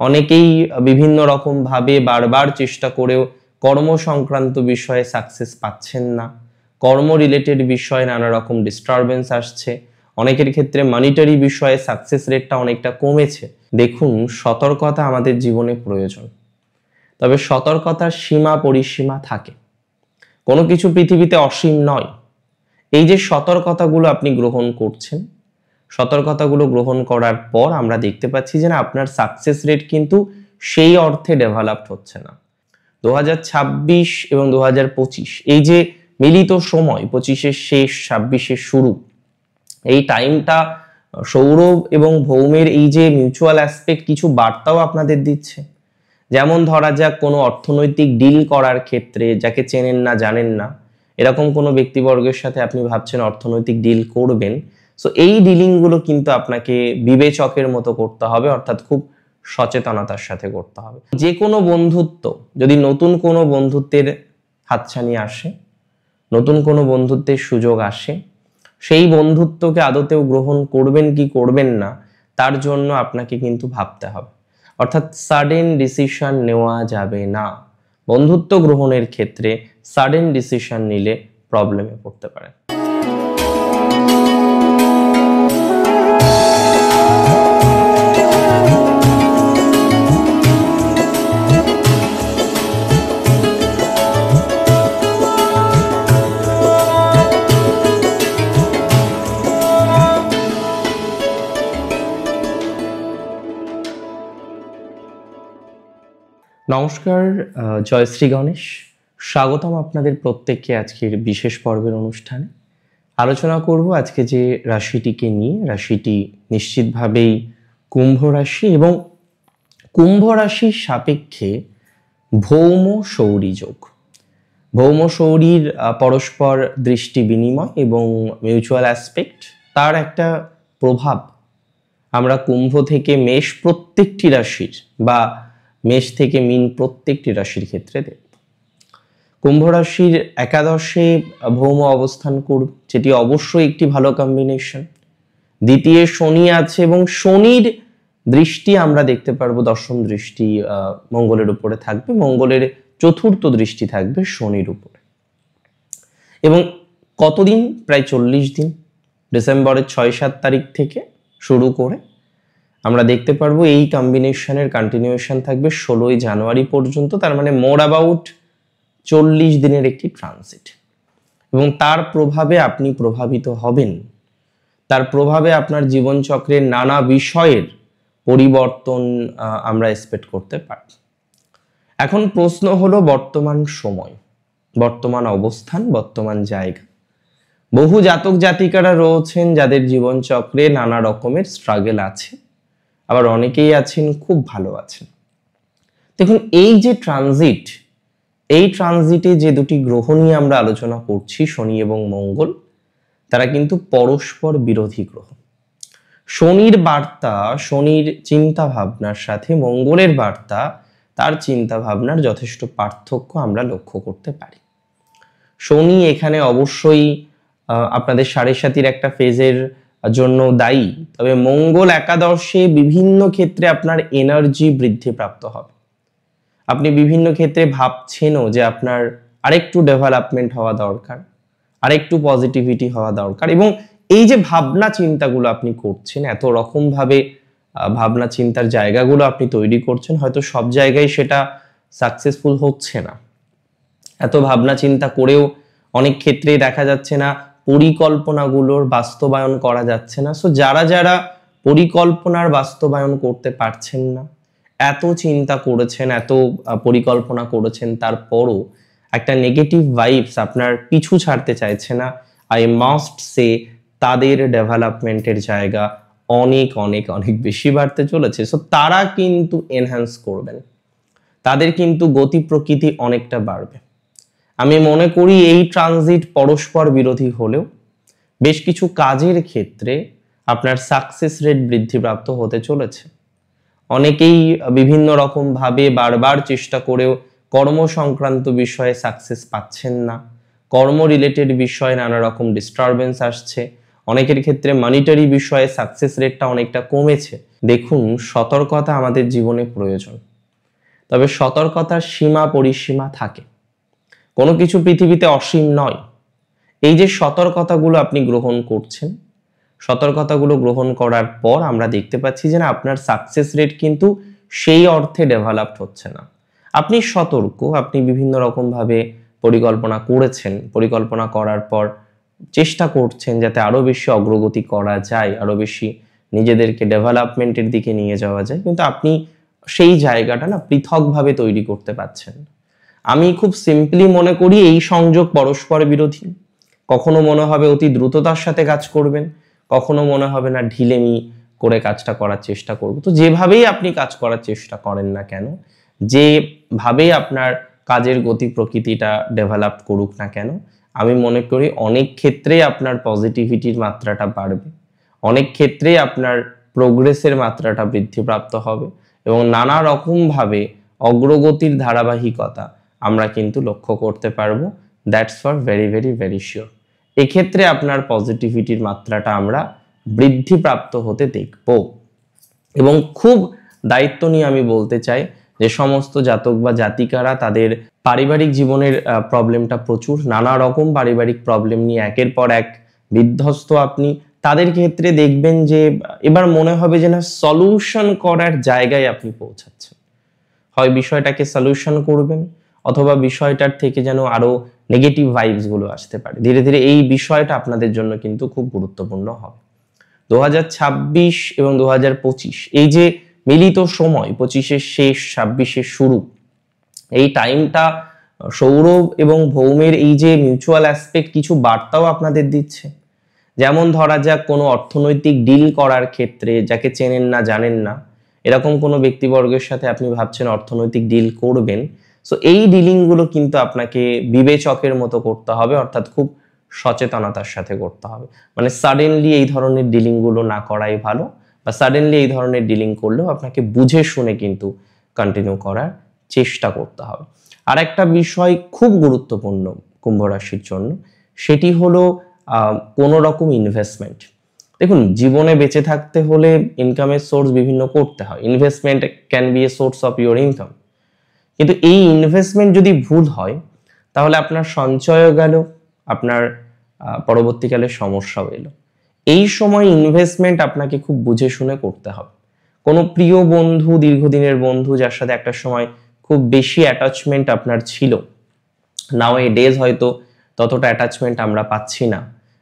অনেকেই বিভিন্ন রকম ভাবে বারবার চেষ্টা করেও কর্ম সংক্রান্ত বিষয়ে সাকসেস পাচ্ছেন না। কর্ম রিলেটেড বিষয়ে নানা রকম ডিস্টারবেন্স আসছে। অনেকের ক্ষেত্রে মনিটারি বিষয়ে সাকসেস রেটটা অনেকটা কমেছে। দেখুন, সতর্কতা আমাদের জীবনে প্রয়োজন, তবে সতর্কতার সীমা পরিসীমা থাকে। কোনো কিছু পৃথিবীতে অসীম নয়। এই যে সতর্কতাগুলো আপনি গ্রহণ করছেন, সতর্কতাগুলো গ্রহণ করার পর আমরা দেখতে পাচ্ছি যে না, আপনার সাকসেস রেট কিন্তু সেই অর্থে ডেভেলপড হচ্ছে না। 2026 এবং 2025 এই যে মিলিত সময়, 25-এর শেষ 26-এর শুরু, এই টাইমটা সৌরভ এবং ভৌমের এই যে মিউচুয়াল অ্যাসপেক্ট কিছু বার্তাও আপনাদের দিচ্ছে। যেমন ধরা যাক, কোনো অর্থনৈতিক ডিল করার ক্ষেত্রে, যাকে চেনেন না জানেন না এরকম কোনো ব্যক্তিবর্গের সাথে আপনি ভাবছেন অর্থনৈতিক ডিল করবেন, সো এই ডিলিংগুলো কিন্তু আপনাকে বিবেচকের মতো করতে হবে, অর্থাৎ খুব সচেতনতার সাথে করতে হবে। যে কোনো বন্ধুত্ব, যদি নতুন কোনো বন্ধুত্বের হাতছানি আসে, নতুন কোনো বন্ধুত্বের সুযোগ আসে, সেই বন্ধুত্বকে আদতেও গ্রহণ করবেন কি করবেন না, তার জন্য আপনাকে কিন্তু ভাবতে হবে। অর্থাৎ সাডেন ডিসিশন নেওয়া যাবে না। বন্ধুত্ব গ্রহণের ক্ষেত্রে সাডেন ডিসিশন নিলে প্রবলেমে পড়তে পারে। নমস্কার, জয় শ্রী গণেশ। স্বাগতম আপনাদের প্রত্যেককে আজকের বিশেষ পর্বের অনুষ্ঠানে। আলোচনা করব আজকে যে রাশিটিকে নিয়ে। রাশিটি নিশ্চিতভাবেই কুম্ভ রাশি, এবং কুম্ভ রাশির সাপেক্ষে ভৌম সৌরী যোগ। ভৌম সৌরীর পরস্পর দৃষ্টি বিনিময় এবং মিউচুয়াল অ্যাসপেক্ট, তার একটা প্রভাব আমরা কুম্ভ থেকে মেষ প্রত্যেকটি রাশির, বা মেষ থেকে মীন প্রত্যেকটি রাশির ক্ষেত্রে দেখব। কুম্ভ রাশির একাদশে ভৌম অবস্থান করবে, যেটি অবশ্যই একটি ভালো কম্বিনেশন। দ্বিতীয় শনি আছে, এবং শনির দৃষ্টি আমরা দেখতে পারবো, দশম দৃষ্টি মঙ্গলের উপরে থাকবে, মঙ্গলের চতুর্থ দৃষ্টি থাকবে শনির উপরে। এবং কতদিন? প্রায় 40 দিন, ডিসেম্বরের 6-7 তারিখ থেকে শুরু করে আমরা দেখতে পারবো এই কম্বিনেশনের কন্টিনিউয়েশন থাকবে 16ই জানুয়ারি পর্যন্ত। তার মানে মোর অ্যাবাউট 40 দিনের একটি ট্রানজিট, এবং তার প্রভাবে আপনি প্রভাবিত হবেন। তার প্রভাবে আপনার জীবনচক্রের নানা বিষয়ের পরিবর্তন আমরা এক্সপেক্ট করতে পারি। এখন প্রশ্ন হলো, বর্তমান সময়, বর্তমান অবস্থান, বর্তমান জায়গা। বহু জাতক জাতিকারা রয়েছেন যাদের জীবনচক্রে নানা রকমের স্ট্রাগল আছে, আবার অনেকেই আছেন খুব ভালো আছেন। দেখুন, এই যে ট্রানজিট, এই ট্রানজিটে যে দুটি গ্রহ নিয়ে আমরা আলোচনা করছি, শনি এবং মঙ্গল, তারা কিন্তু পরস্পর বিরোধী গ্রহ। শনির বার্তা, শনির চিন্তা ভাবনার সাথে মঙ্গলের বার্তা, তার চিন্তা ভাবনার যথেষ্ট পার্থক্য আমরা লক্ষ্য করতে পারি। শনি এখানে অবশ্যই আপনাদের সাড়ে সাতির একটা ফেজের জন্য দায়ী, তবে মঙ্গল একাদশে বিভিন্ন ক্ষেত্রে আপনার এনার্জি বৃদ্ধি প্রাপ্ত হবে। আপনি বিভিন্ন ক্ষেত্রে ভাবছেনও যে আপনার আরেকটু ডেভেলপমেন্ট হওয়া দরকার, আরেকটু পজিটিভিটি হওয়া দরকার, এবং এই যে ভাবনা চিন্তাগুলো আপনি করছেন, এত রকম ভাবে ভাবনা চিন্তার জায়গাগুলো আপনি তৈরি করছেন, হয়তো সব জায়গায় সেটা সাকসেসফুল হচ্ছে না। এত ভাবনা চিন্তা করেও অনেক ক্ষেত্রেই দেখা যাচ্ছে না পরিকল্পনাগুলোর বাস্তবায়ন করা যাচ্ছে না। সো যারা যারা পরিকল্পনার বাস্তবায়ন করতে পারছেন না, এত চিন্তা করেছেন, এত পরিকল্পনা করেছেন, তারপরও একটা নেগেটিভ ভাইবস আপনার পিছু ছাড়তে চাইছে না, আই মাস্ট সে তাদের ডেভেলপমেন্টের জায়গা অনেক অনেক অনেক বেশি বাড়তে চলেছে। সো তারা কিন্তু এনহ্যান্স করবেন, তাদের কিন্তু গতি প্রকৃতি অনেকটা বাড়বে। আমি মনে করি এই ট্রানজিট পরস্পর বিরোধী হলেও বেশ কিছু কাজের ক্ষেত্রে আপনার সাকসেস রেট বৃদ্ধিপ্রাপ্ত হতে চলেছে। অনেকেই বিভিন্ন রকম ভাবে বারবার চেষ্টা করেও কর্ম সংক্রান্ত বিষয়ে সাকসেস পাচ্ছেন না। কর্ম রিলেটেড বিষয়ে নানা রকম ডিস্টারবেন্স আসছে। অনেকের ক্ষেত্রে মনিটারি বিষয়ে সাকসেস রেটটা অনেকটা কমেছে। দেখুন, সতর্কতা আমাদের জীবনে প্রয়োজন, তবে সতর্কতার সীমা পরিসীমা থাকে। কোনো কিছু পৃথিবীতে অসীম নয়। এই যে সতর্কতাগুলো আপনি গ্রহণ করছেন, সতর্কতাগুলো গ্রহণ করার পর আমরা দেখতে পাচ্ছি যে না, আপনার সাকসেস রেট কিন্তু সেই অর্থে ডেভেলপড হচ্ছে না। আপনি সতর্ক, আপনি বিভিন্ন রকমভাবে পরিকল্পনা করেছেন, পরিকল্পনা করার পর চেষ্টা করছেন যাতে আরো বেশি অগ্রগতি করা যায়, আরো বেশি নিজেদেরকে ডেভেলপমেন্টের দিকে নিয়ে যাওয়া যায়, কিন্তু আপনি সেই জায়গাটা না পৃথকভাবে তৈরি করতে পারছেন। আমি খুব সিম্পলি মনে করি এই সংযোগ পরস্পর বিরোধী। কখনো মনে হবে অতি দ্রুততার সাথে কাজ করবেন, কখনো মনে হবে না ঢিলেমি করে কাজটা করার চেষ্টা করব। তো যেভাবেই আপনি কাজ করার চেষ্টা করেন না কেন, যেভাবেই আপনার কাজের গতি প্রকৃতিটা ডেভেলপ করুক না কেন, আমি মনে করি অনেক ক্ষেত্রেই আপনার পজিটিভিটির মাত্রাটা বাড়বে, অনেক ক্ষেত্রেই আপনার প্রোগ্রেসের মাত্রাটা বৃদ্ধিপ্রাপ্ত হবে এবং নানা রকমভাবে অগ্রগতির ধারাবাহিকতা আমরা কিন্তু লক্ষ্য করতে পারবো। That's for very very very sure. এক্ষেত্রে আপনার পজিটিভিটির মাত্রাটা আমরা বৃদ্ধিপ্রাপ্ত হতে দেখব। এবং খুব দায়িত্ব নিয়ে আমি বলতে চাই যে সমস্ত জাতক বা জাতিকারা তাদের পারিবারিক জীবনের প্রবলেমটা প্রচুর, নানা রকম পারিবারিক প্রবলেম নিয়ে একের পর এক বিধ্বস্ত আপনি, তাদের ক্ষেত্রে দেখবেন যে এবার মনে হবে যে না, সলিউশন করার জায়গায় আপনি পৌঁছাচ্ছেন। হয় বিষয়টাকে সলিউশন করবেন, অথবা বিষয়টার থেকে যেন আরো নেগেটিভ ভাইবস গুলো আসতে পারে। ধীরে ধীরে এই বিষয়টা আপনাদের জন্য কিন্তু খুব গুরুত্বপূর্ণ হবে। 2026 এবং 2025 এই যে মিলিত সময়, 25-এর শেষ 26-এর শুরু, এই টাইমটা সৌরভ এবং ভৌমের এই যে মিউচুয়াল অ্যাসপেক্ট কিছু বার্তাও আপনাদের দিচ্ছে। যেমন ধরা যাক কোনো অর্থনৈতিক ডিল করার ক্ষেত্রে, যাকে চেনেন না জানেন না এরকম কোনো ব্যক্তিবর্গের সাথে আপনি ভাবছেন অর্থনৈতিক ডিল করবেন, সো এই ডিলিংগুলো কিন্তু আপনাকে বিবেচকের মতো করতে হবে, অর্থাৎ খুব সচেতনতার সাথে করতে হবে। মানে সাডেনলি এই ধরনের ডিলিংগুলো না করাই ভালো, বা সাডেনলি এই ধরনের ডিলিং করলেও আপনাকে বুঝে শুনে কিন্তু কন্টিনিউ করার চেষ্টা করতে হবে। আর একটা বিষয় খুব গুরুত্বপূর্ণ কুম্ভ রাশির জন্য, সেটি হলো কোনো রকম ইনভেস্টমেন্ট। দেখুন, জীবনে বেঁচে থাকতে হলে ইনকামের সোর্স বিভিন্ন করতে হয়। Investment can B a source of your income, কিন্তু এই ইনভেস্টমেন্ট যদি ভুল হয় তাহলে আপনার সঞ্চয়ও গেল, আপনার পরবর্তীকালে সমস্যাও এলো। এই সময় ইনভেস্টমেন্ট আপনাকে খুব বুঝে শুনে করতে হবে। কোনো প্রিয় বন্ধু, দীর্ঘদিনের বন্ধু, যার সাথে একটা সময় খুব বেশি অ্যাটাচমেন্ট আপনার ছিল, নাও এ ডেজ হয়তো ততটা অ্যাটাচমেন্ট আমরা পাচ্ছি না।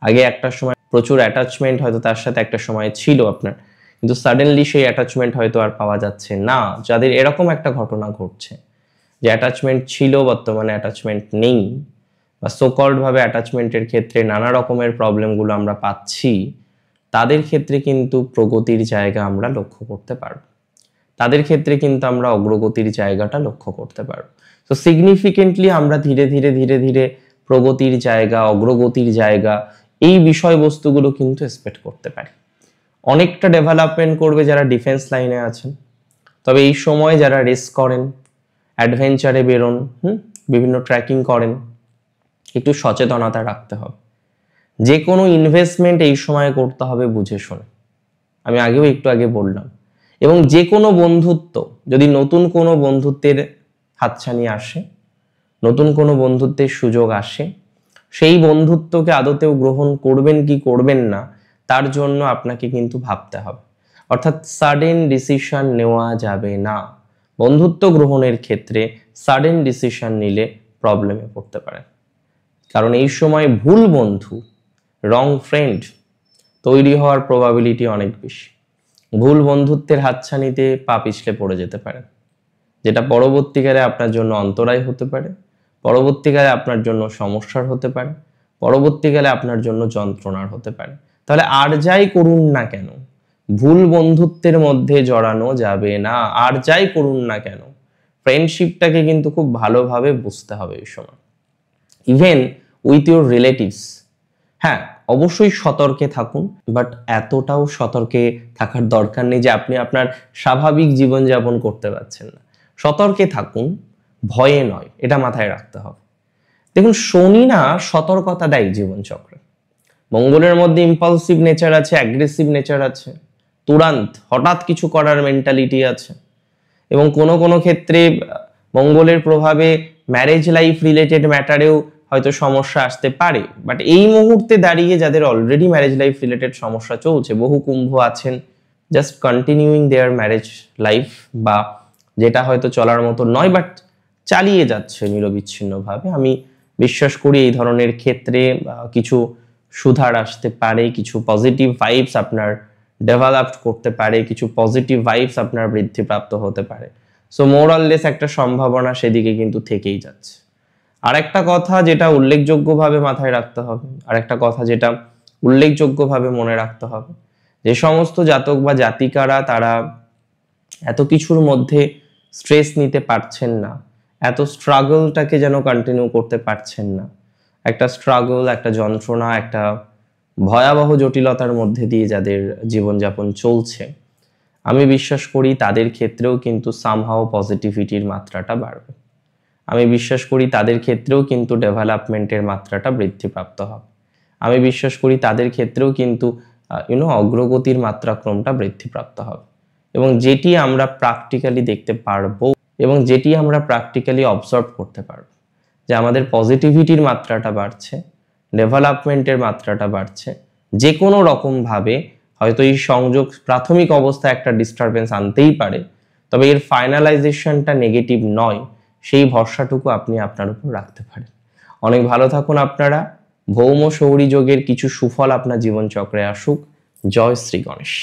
আগে একটা সময় প্রচুর অ্যাটাচমেন্ট হয়তো তার সাথে একটা সময় ছিল আপনার, কিন্তু সাডেনলি সেই অ্যাটাচমেন্ট হয়তো আর পাওয়া যাচ্ছে না। যাদের এরকম একটা ঘটনা ঘটছে যে অ্যাটাচমেন্ট ছিল, বর্তমানে অ্যাটাচমেন্ট নেই, বা সোকল্ড ভাবে অ্যাটাচমেন্টের ক্ষেত্রে নানা রকমের প্রবলেমগুলো আমরা পাচ্ছি, তাদের ক্ষেত্রে কিন্তু প্রগতির জায়গা আমরা লক্ষ্য করতে পারবো, তাদের ক্ষেত্রে কিন্তু আমরা অগ্রগতির জায়গাটা লক্ষ্য করতে পারবো। তো সিগনিফিকেন্টলি আমরা ধীরে ধীরে ধীরে ধীরে প্রগতির জায়গা, অগ্রগতির জায়গা, এই বিষয়বস্তুগুলো কিন্তু এক্সপেক্ট করতে পারি। অনেকটা ডেভেলপমেন্ট করবে যারা ডিফেন্স লাইনে আছেন, তবে এই সময় যারা রেস করেন, অ্যাডভেঞ্চারে বেরোন, বিভিন্ন ট্রেকিং করেন, একটু সচেতনতা রাখতে হবে। যে কোনো ইনভেস্টমেন্ট এই সময় করতে হবে বুঝে শুনে, আমি আগেও একটু আগে বললাম। এবং যে কোনো বন্ধুত্ব, যদি নতুন কোনো বন্ধুত্বের হাতছানি আসে, নতুন কোনো বন্ধুত্বের সুযোগ আসে, সেই বন্ধুত্বকে আদতেও গ্রহণ করবেন কি করবেন না, তার জন্য আপনাকে কিন্তু ভাবতে হবে। অর্থাৎ সাডেন ডিসিশন নেওয়া যাবে না। বন্ধুত্ব গ্রহণের ক্ষেত্রে সাডেন ডিসিশন নিলে প্রবলেমে পড়তে পারেন, কারণ এই সময় ভুল বন্ধু, রং ফ্রেন্ড তৈরি হওয়ার প্রবাবিলিটি অনেক বেশি। ভুল বন্ধুত্বের হাতছানিতে পা পিছলে পড়ে যেতে পারেন, যেটা পরবর্তীকালে আপনার জন্য অন্তরায় হতে পারে, পরবর্তীকালে আপনার জন্য সমস্যার হতে পারে, পরবর্তীকালে আপনার জন্য যন্ত্রণার হতে পারে। তাহলে আর যাই করুন না কেন, ভুল বন্ধুত্বের মধ্যে জড়ানো যাবে না। আর যাই করুন না কেন, ফ্রেন্ডশিপটাকে কিন্তু খুব ভালোভাবে বুঝতে হবে এই সময়। ইভেন উইথ ইউর রিলেটিভস, হ্যাঁ অবশ্যই সতর্কে থাকুন, বাট এতটাও সতর্কে থাকার দরকার নেই যে আপনি আপনার স্বাভাবিক জীবনযাপন করতে পারছেন না। সতর্কে থাকুন, ভয়ে নয়, এটা মাথায় রাখতে হবে। দেখুন, শনি না সতর্কতা দেয় জীবনচক্রে। মঙ্গলের মধ্যে ইম্পালসিভ নেচার আছে, অ্যাগ্রেসিভ নেচার আছে, তুরান্ত হঠাৎ কিছু করার মেন্টালিটি আছে। এবং কোনো কোনো ক্ষেত্রে মঙ্গলের প্রভাবে ম্যারেজ লাইফ রিলেটেড ম্যাটারেও হয়তো সমস্যা আসতে পারে। বাট এই মুহূর্তে দাঁড়িয়ে যাদের অলরেডি ম্যারেজ লাইফ রিলেটেড সমস্যা চলছে, বহু কুম্ভ আছেন জাস্ট কন্টিনিউইং দেয়ার ম্যারেজ লাইফ, বা যেটা হয়তো চলার মতো নয় বাট চালিয়ে যাচ্ছে নিরবিচ্ছিন্নভাবে। আমি বিশ্বাস করি এই ধরনের ক্ষেত্রে কিছু সুধার আসতে পারে, কিছু পজিটিভ ভাইবস আপনার ডেভেলপ করতে পারে, কিছু পজিটিভ ভাইবস আপনার বৃদ্ধিপ্রাপ্ত হতে পারে। সো মোর অর লেস একটা সম্ভাবনা সেদিকে কিন্তু থেকেই যাচ্ছে। আর একটা কথা যেটা উল্লেখযোগ্যভাবে মাথায় রাখতে হবে, আর একটা কথা যেটা উল্লেখযোগ্যভাবে মনে রাখতে হবে, যে সমস্ত জাতক বা জাতিকারা তারা এত কিছুর মধ্যে স্ট্রেস নিতে পারছেন না, এত স্ট্রাগলটাকে যেন কন্টিনিউ করতে পারছেন না, একটা স্ট্রাগল, একটা যন্ত্রণা, একটা ভয়াবহ জটিলতার মধ্যে দিয়ে যাদের জীবনযাপন চলছে, আমি বিশ্বাস করি তাদের ক্ষেত্রেও কিন্তু সামহাও পজিটিভিটির মাত্রাটা বাড়বে। আমি বিশ্বাস করি তাদের ক্ষেত্রেও কিন্তু ডেভেলপমেন্টের মাত্রাটা বৃদ্ধিপ্রাপ্ত হবে। আমি বিশ্বাস করি তাদের ক্ষেত্রেও কিন্তু অগ্রগতির মাত্রাক্রমটা বৃদ্ধিপ্রাপ্ত হবে। এবং যেটি আমরা প্র্যাকটিক্যালি দেখতে পারবো এবং যেটি আমরা প্র্যাকটিক্যালি অবজার্ভ করতে পারবো, যে আমাদের পজিটিভিটির মাত্রাটা বাড়ছে, ডেভেলপমেন্টের মাত্রাটা বাড়ছে। যে কোনো রকমভাবে হয়তো এই সংযোগ প্রাথমিক অবস্থায় একটা ডিস্টারবেন্স আনতেই পারে, তবে এর ফাইনালাইজেশনটা নেগেটিভ নয়, সেই ভরসাটুকু আপনি আপনার উপর রাখতে পারেন। অনেক ভালো থাকুন আপনারা। ভৌম সৌরী যোগের কিছু সুফল আপনার জীবনচক্রে আসুক। জয় শ্রী গণেশ।